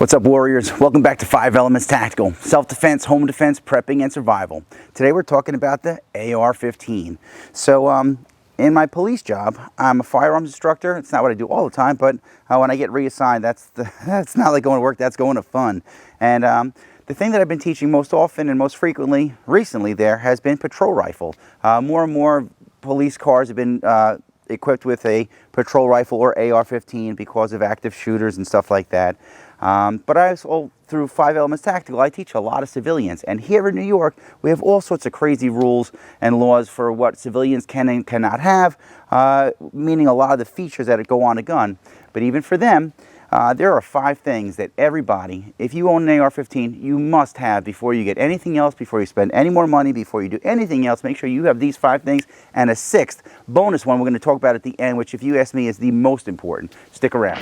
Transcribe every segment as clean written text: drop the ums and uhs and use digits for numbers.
What's up, warriors? Welcome back to 5 Elements Tactical, self-defense, home defense, prepping, and survival. Today we're talking about the AR-15. So in my police job, I'm a firearms instructor. It's not what I do all the time, but when I get reassigned, that's not like going to work, that's going to fun. And the thing that I've been teaching most often and most frequently recently there has been patrol rifle. More and more police cars have been equipped with a patrol rifle or AR-15 because of active shooters and stuff like that. But I also, through 5 Elements Tactical, I teach a lot of civilians. And here in New York, we have all sorts of crazy rules and laws for what civilians can and cannot have, meaning a lot of the features that go on a gun. But even for them, there are 5 things that everybody, if you own an AR-15, you must have before you get anything else, before you spend any more money, before you do anything else. Make sure you have these 5 things, and a 6th bonus one we're going to talk about at the end, which if you ask me is the most important. Stick around.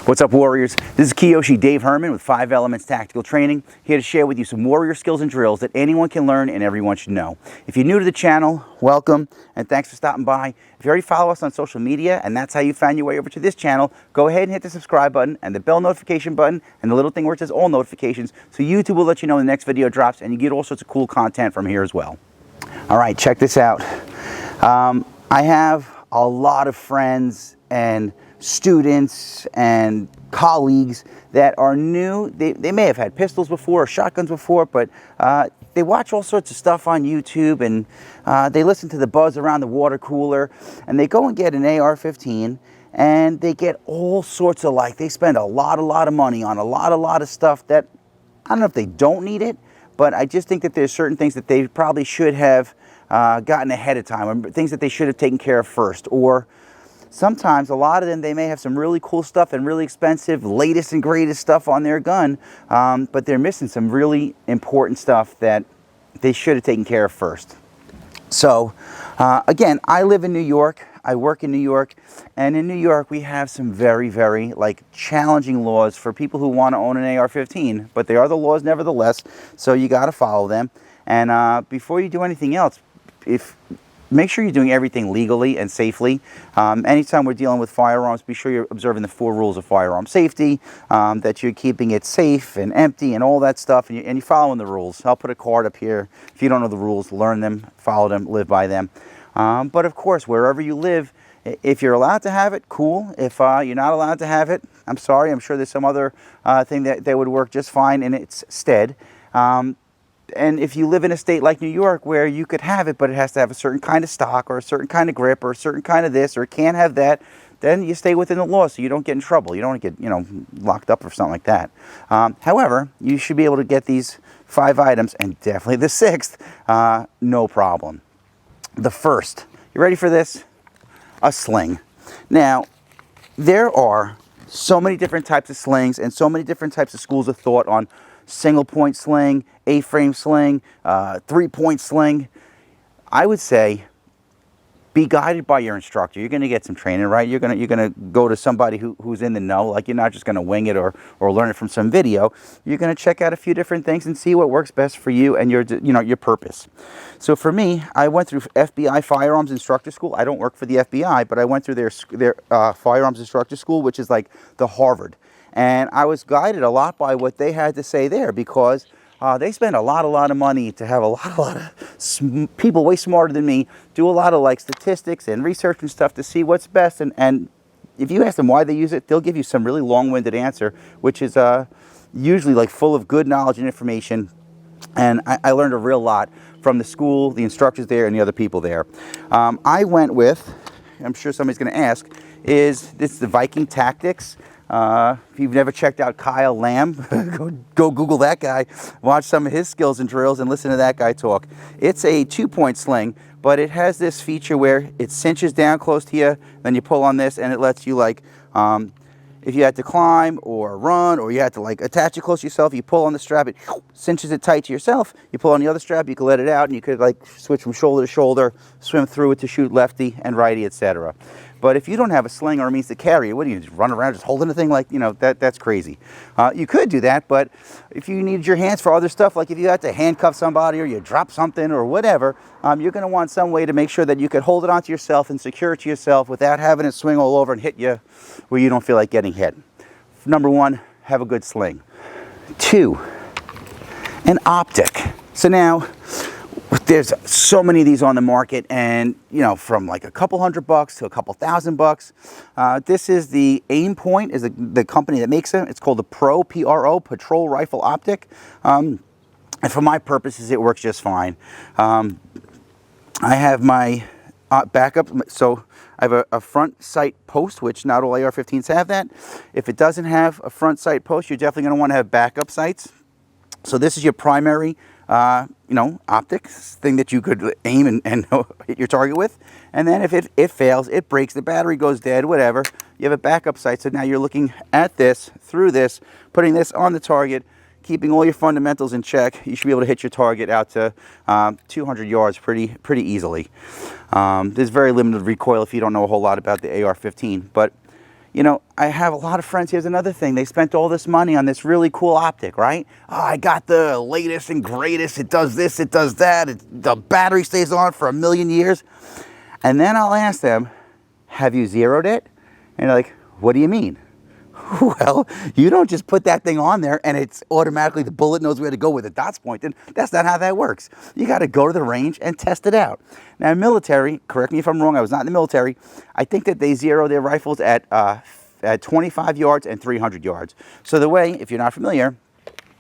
What's up, warriors? This is Kyoshi Dave Herman with 5 Elements Tactical Training, here to share with you some warrior skills and drills that anyone can learn and everyone should know. If you're new to the channel, welcome, and thanks for stopping by. If you already follow us on social media and that's how you found your way over to this channel, go ahead and hit the subscribe button and the bell notification button and the little thing where it says all notifications, so YouTube will let you know when the next video drops, and you get all sorts of cool content from here as well. All right, check this out. I have a lot of friends and students and colleagues that are new. They may have had pistols before or shotguns before, but they watch all sorts of stuff on YouTube, and they listen to the buzz around the water cooler, and they go and get an AR-15, and they get all sorts of, they spend a lot of money on a lot of stuff that, I don't know if they don't need it, but I just think that there's certain things that they probably should have gotten ahead of time, or things that they should have taken care of first. Or sometimes, a lot of them, they may have some really cool stuff and really expensive, latest and greatest stuff on their gun, but they're missing some really important stuff that they should have taken care of first. So, again, I live in New York, I work in New York, and in New York we have some very, challenging laws for people who want to own an AR-15, but they are the laws nevertheless, so you got to follow them. And before you do anything else, make sure you're doing everything legally and safely. Anytime we're dealing with firearms, be sure you're observing the 4 rules of firearm safety, that you're keeping it safe and empty and all that stuff, and you're following the rules. I'll put a card up here. If you don't know the rules, learn them, follow them, live by them. But of course, wherever you live, if you're allowed to have it, cool. If you're not allowed to have it, I'm sorry. I'm sure there's some other thing that would work just fine in its stead. And if you live in a state like New York where you could have it, but it has to have a certain kind of stock or a certain kind of grip or a certain kind of this, or it can't have that, then you stay within the law so you don't get in trouble. You don't get, locked up or something like that. However, you should be able to get these 5 items, and definitely the 6th, no problem. The first, you ready for this? A sling. Now, there are so many different types of slings and so many different types of schools of thought on single point sling, A-frame sling, 3-point sling. I would say be guided by your instructor. You're going to get some training, right? You're going to go to somebody who's in the know. Like, you're not just going to wing it or learn it from some video. You're going to check out a few different things and see what works best for you and your purpose. So for me, I went through FBI Firearms Instructor School. I don't work for the FBI, but I went through their Firearms Instructor School, which is like the Harvard. And I was guided a lot by what they had to say there, because they spend a lot of money to have a lot of people way smarter than me do a lot of statistics and research and stuff to see what's best. And if you ask them why they use it, they'll give you some really long-winded answer, which is usually full of good knowledge and information. And I learned a real lot from the school, the instructors there, and the other people there. I went with, I'm sure somebody's going to ask, is this the Viking Tactics? If you've never checked out Kyle Lamb, go Google that guy, watch some of his skills and drills, and listen to that guy talk. It's a 2-point sling, but it has this feature where it cinches down close to you, then you pull on this, and it lets you if you had to climb or run, or you had to attach it close to yourself, you pull on the strap, it cinches it tight to yourself. You pull on the other strap, you can let it out, and you could switch from shoulder to shoulder, swim through it to shoot lefty and righty, etc. But if you don't have a sling or a means to carry it, what do you just run around just holding the thing like, you know, that's crazy. You could do that, but if you need your hands for other stuff, like if you had to handcuff somebody or you drop something or whatever, you're going to want some way to make sure that you could hold it onto yourself and secure it to yourself without having it swing all over and hit you where you don't feel like getting hit. Number one, have a good sling. Two, an optic. So now, there's so many of these on the market, and you know, from like a couple $100 to a couple $1,000. This is the Aim Point, is the company that makes it. It's called the Pro Patrol Rifle Optic, and for my purposes, it works just fine. I have my backup, so I have a front sight post, which not all AR-15s have that. If it doesn't have a front sight post, you're definitely going to want to have backup sights. So this is your primary you know, optics thing that you could aim and hit your target with. And then if it fails, it breaks, the battery goes dead, whatever, you have a backup sight. So now you're looking at this, through this, putting this on the target, keeping all your fundamentals in check. You should be able to hit your target out to 200 yards pretty easily. There's very limited recoil if you don't know a whole lot about the AR-15. But you know, I have a lot of friends. Here's another thing. They spent all this money on this really cool optic, right? Oh, I got the latest and greatest. It does this, it does that. The battery stays on for 1,000,000 years. And then I'll ask them, have you zeroed it? And they're like, what do you mean? Well, you don't just put that thing on there and it's automatically, the bullet knows where to go with the dots pointed. That's not how that works. You got to go to the range and test it out. Now, military, correct me if I'm wrong, I was not in the military. I think that they zero their rifles at 25 yards and 300 yards. So the way, if you're not familiar,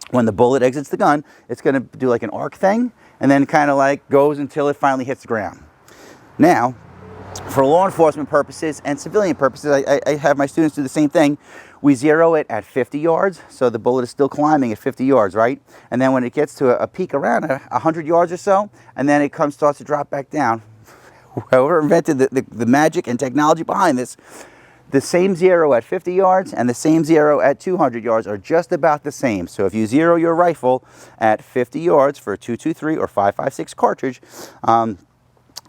when the bullet exits the gun, it's going to do like an arc thing and then kind of like goes until it finally hits the ground. Now, for law enforcement purposes and civilian purposes, I have my students do the same thing. We zero it at 50 yards, so the bullet is still climbing at 50 yards, right? And then when it gets to a peak around 100 yards or so, and then it starts to drop back down. Whoever invented the magic and technology behind this, the same zero at 50 yards and the same zero at 200 yards are just about the same. So if you zero your rifle at 50 yards for a .223 or 5.56 cartridge,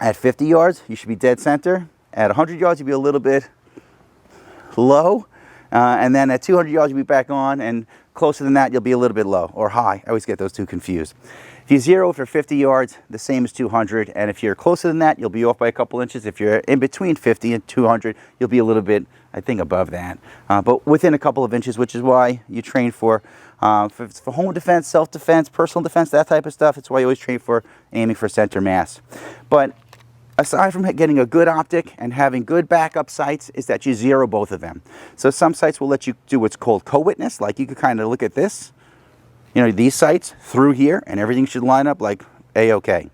at 50 yards, you should be dead center. At 100 yards, you'll be a little bit low. And then at 200 yards, you'll be back on. And closer than that, you'll be a little bit low or high. I always get those two confused. If you zero for 50 yards, the same as 200. And if you're closer than that, you'll be off by a couple inches. If you're in between 50 and 200, you'll be a little bit, I think, above that. But within a couple of inches, which is why you train for home defense, self-defense, personal defense, that type of stuff. It's why you always train for aiming for center mass. But aside from getting a good optic and having good backup sights, is that you zero both of them. So some sights will let you do what's called co-witness, like you could kind of look at this, you know, these sights through here, and everything should line up like A-OK.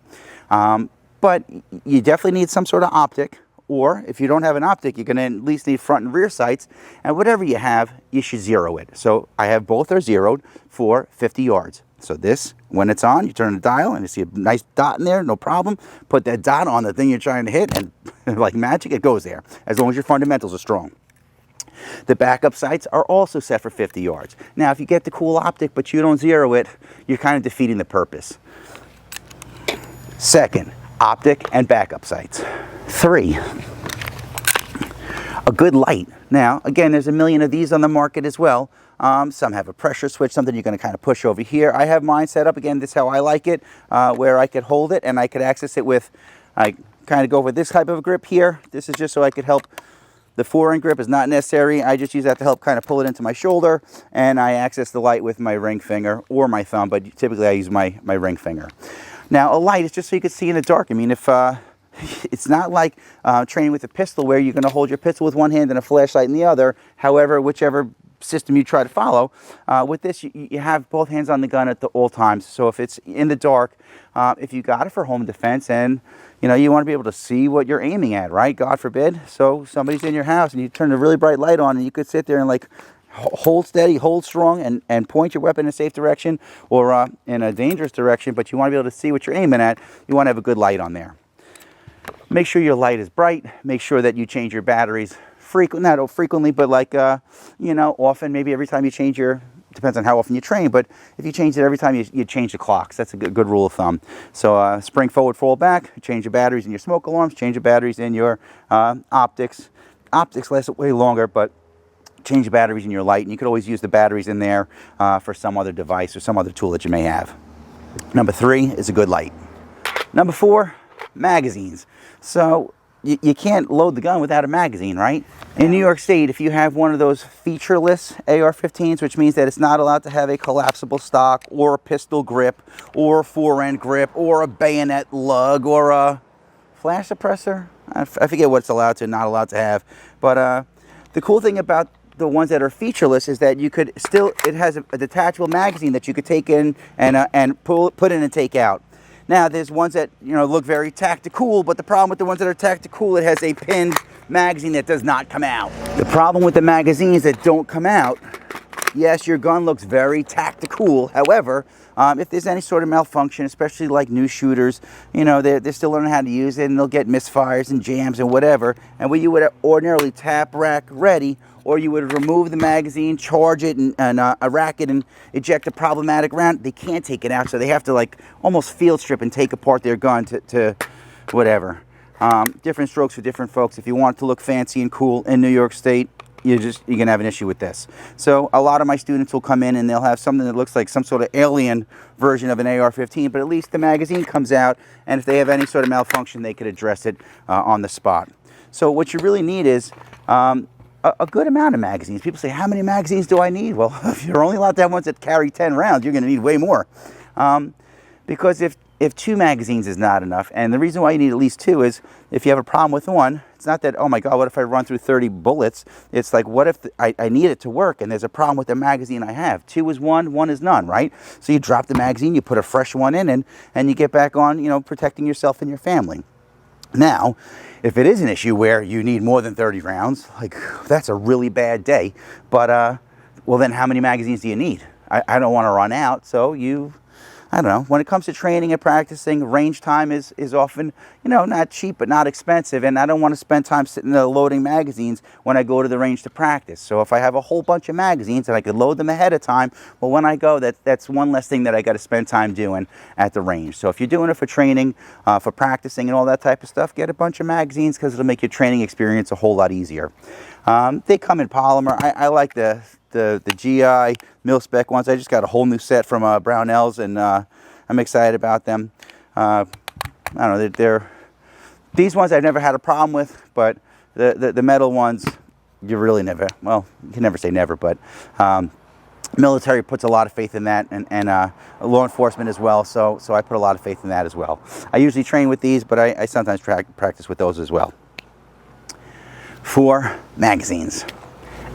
But you definitely need some sort of optic, or if you don't have an optic, you're going to at least need front and rear sights, and whatever you have, you should zero it. So I have both are zeroed for 50 yards. So this, when it's on, you turn the dial and you see a nice dot in there, no problem. Put that dot on the thing you're trying to hit and like magic, it goes there, as long as your fundamentals are strong. The backup sights are also set for 50 yards. Now, if you get the cool optic but you don't zero it, you're kind of defeating the purpose. Second, optic and backup sights. 3, a good light. Now, again, there's a million of these on the market as well. Some have a pressure switch, something you're going to kind of push over here. I have mine set up, again, this is how I like it, where I could hold it and I could access it with, I kind of go with this type of a grip here. This is just so I could help. The 4-ring grip is not necessary. I just use that to help kind of pull it into my shoulder, and I access the light with my ring finger or my thumb, but typically I use my ring finger. Now, a light is just so you can see in the dark. I mean, if it's not like training with a pistol where you're going to hold your pistol with one hand and a flashlight in the other. However, whichever system you try to follow, with this you have both hands on the gun at all times. So if it's in the dark, if you got it for home defense and you know you want to be able to see what you're aiming at, right? God forbid. So somebody's in your house and you turn a really bright light on and you could sit there and like hold steady, hold strong, and point your weapon in a safe direction or in a dangerous direction, but you want to be able to see what you're aiming at. You want to have a good light on there. Make sure your light is bright. Make sure that you change your batteries not frequently, but like, you know, often, maybe every time you change your depends on how often you train, but if you change it every time, you change the clocks. That's a good rule of thumb. So spring forward, fall back, change the batteries in your smoke alarms, change the batteries in your optics. Optics last way longer, but change the batteries in your light, and you could always use the batteries in there for some other device or some other tool that you may have. Number 3 is a good light. Number 4, magazines. So you can't load the gun without a magazine, right? In New York State, if you have one of those featureless AR-15s, which means that it's not allowed to have a collapsible stock or a pistol grip or a fore-end grip or a bayonet lug or a flash suppressor, I forget what it's allowed to, not allowed to have. But the cool thing about the ones that are featureless is that you could still, it has a detachable magazine that you could take in and put in and take out. Now, there's ones that, you know, look very tactical, but the problem with the ones that are tactical, it has a pinned magazine that does not come out. The problem with the magazines that don't come out, yes, your gun looks very tactical. However, if there's any sort of malfunction, especially like new shooters, you know, they're still learning how to use it, and they'll get misfires and jams and whatever. And where you would ordinarily tap, rack, ready, or you would remove the magazine, charge it, and rack it and eject a problematic round, they can't take it out, so they have to like almost field strip and take apart their gun to whatever. Different strokes for different folks. If you want it to look fancy and cool in New York State, you're gonna have an issue with this. So a lot of my students will come in and they'll have something that looks like some sort of alien version of an AR-15, but at least the magazine comes out, and if they have any sort of malfunction, they could address it on the spot. So what you really need is a good amount of magazines. People say, how many magazines do I need? Well, if you're only allowed to have ones that carry 10 rounds, you're gonna need way more. Because if 2 magazines is not enough, and the reason why you need at least 2 is if you have a problem with one, it's not that, oh my God, what if I run through 30 bullets? It's like, what if I need it to work and there's a problem with the magazine I have? 2 is 1, 1 is none, right? So you drop the magazine, you put a fresh one in, and you get back on, you know, protecting yourself and your family. Now, if it is an issue where you need more than 30 rounds, like that's a really bad day. But, well then how many magazines do you need? I don't want to run out, so I don't know. When it comes to training and practicing, range time is often, you know, not cheap but not expensive, and I don't want to spend time sitting there loading magazines when I go to the range to practice. So if I have a whole bunch of magazines and I could load them ahead of time, well, when I go, that's one less thing that I got to spend time doing at the range. So if you're doing it for training, for practicing and all that type of stuff, get a bunch of magazines because it'll make your training experience a whole lot easier. They come in polymer. I like the GI mil-spec ones. I just got a whole new set from Brownells, and I'm excited about them. I don't know, these ones I've never had a problem with, but the metal ones, you really never, well, you can never say never, but military puts a lot of faith in that, and law enforcement as well, so I put a lot of faith in that as well. I usually train with these, but I sometimes practice with those as well. 4, magazines.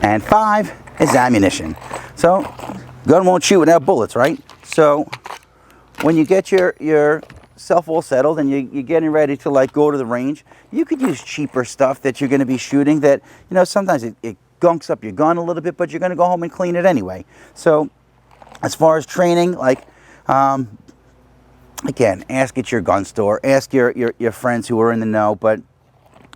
And 5 is ammunition. So, gun won't shoot without bullets, right? So, when you get yourself all settled and you're getting ready to like go to the range, you could use cheaper stuff that you're going to be shooting that, you know, sometimes it gunks up your gun a little bit, but you're going to go home and clean it anyway. So, as far as training, like, again, ask at your gun store, ask your friends who are in the know, but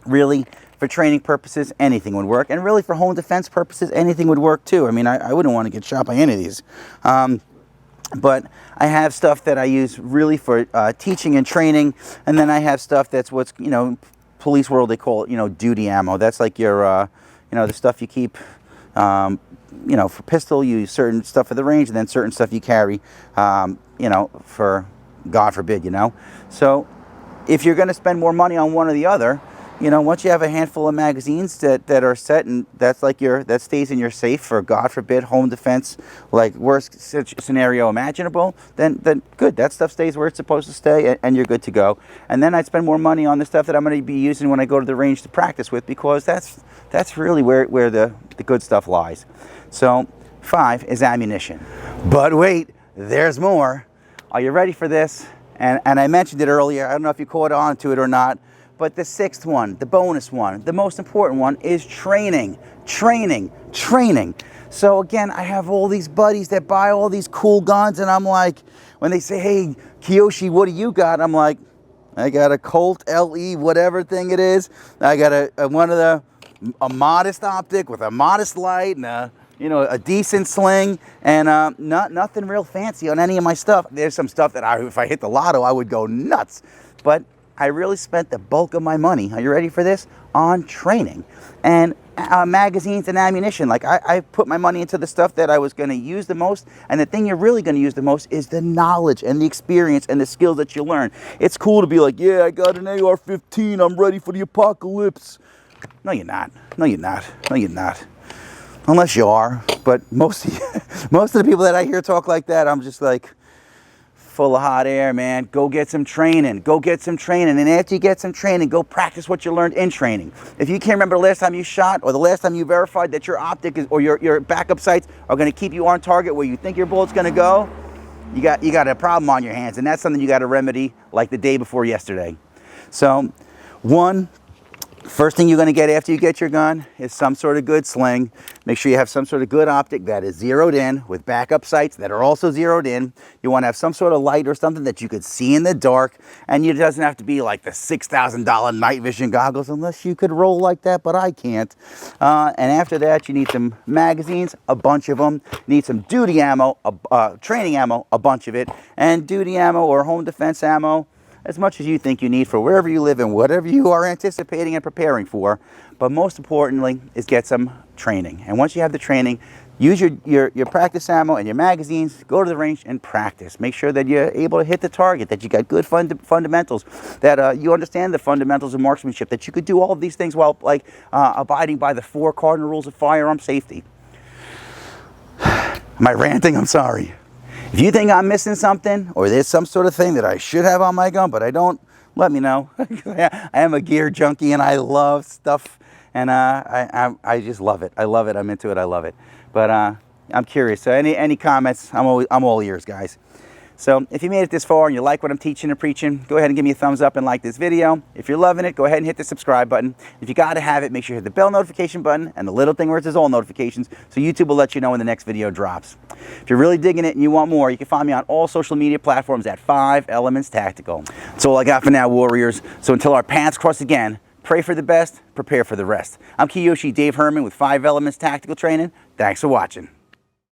really, for training purposes, anything would work. And really, for home defense purposes, anything would work too. I mean, I wouldn't want to get shot by any of these. But I have stuff that I use really for teaching and training. And then I have stuff that's what's, you know, police world, they call it, you know, duty ammo. That's like your, you know, the stuff you keep, you know, for pistol, you use certain stuff for the range, and then certain stuff you carry, you know, for, God forbid, you know. So if you're going to spend more money on one or the other, you know, once you have a handful of magazines that are set, and that's like that stays in your safe for, God forbid, home defense, like worst scenario imaginable, then good. That stuff stays where it's supposed to stay, and you're good to go. And then I'd spend more money on the stuff that I'm going to be using when I go to the range to practice with, because that's really where the good stuff lies. So 5 is ammunition. But wait, there's more. Are you ready for this? And I mentioned it earlier. I don't know if you caught on to it or not. But the 6th one, the bonus one, the most important one is training, training, training. So again, I have all these buddies that buy all these cool guns, and I'm like, when they say, hey, Kyoshi, what do you got? I'm like, I got a Colt LE, whatever thing it is. I got a modest optic with a modest light and a you know, a decent sling, and nothing real fancy on any of my stuff. There's some stuff that if I hit the lotto, I would go nuts. But I really spent the bulk of my money, are you ready for this, on training and magazines and ammunition. Like I put my money into the stuff that I was going to use the most, and the thing you're really going to use the most is the knowledge and the experience and the skills that you learn. It's cool to be like, yeah, I got an AR-15, I'm ready for the apocalypse. No, you're not. No, you're not. No, you're not. Unless you are. But most of the people that I hear talk like that, I'm just like, full of hot air, man. Go get some training. Go get some training. And after you get some training, go practice what you learned in training. If you can't remember the last time you shot, or the last time you verified that your optic is, or your backup sights are going to keep you on target where you think your bullet's going to go, you got a problem on your hands, and that's something you got to remedy like the day before yesterday. So, first thing you're going to get after you get your gun is some sort of good sling. Make sure you have some sort of good optic that is zeroed in with backup sights that are also zeroed in. You want to have some sort of light or something that you could see in the dark, and it doesn't have to be like the $6,000 night vision goggles unless you could roll like that, but I can't. And after that, you need some magazines, a bunch of them. You need some duty ammo, training ammo, a bunch of it, and duty ammo or home defense ammo, as much as you think you need for wherever you live and whatever you are anticipating and preparing for. But most importantly is get some training. And once you have the training, use your practice ammo and your magazines, go to the range and practice. Make sure that you're able to hit the target, that you got good fundamentals, that you understand the fundamentals of marksmanship, that you could do all of these things while abiding by the 4 cardinal rules of firearm safety. Am I ranting? I'm sorry. If you think I'm missing something, or there's some sort of thing that I should have on my gun, but I don't, let me know. I am a gear junkie, and I love stuff, and I just love it. I love it. I'm into it. I love it. But I'm curious. So any comments? I'm all ears, guys. So if you made it this far and you like what I'm teaching and preaching, go ahead and give me a thumbs up and like this video. If you're loving it, go ahead and hit the subscribe button. If you got to have it, make sure you hit the bell notification button and the little thing where it says all notifications, so YouTube will let you know when the next video drops. If you're really digging it and you want more, you can find me on all social media platforms at 5 Elements Tactical. That's all I got for now, warriors. So until our paths cross again, pray for the best, prepare for the rest. I'm Kyoshi Dave Herman with 5 Elements Tactical Training. Thanks for watching.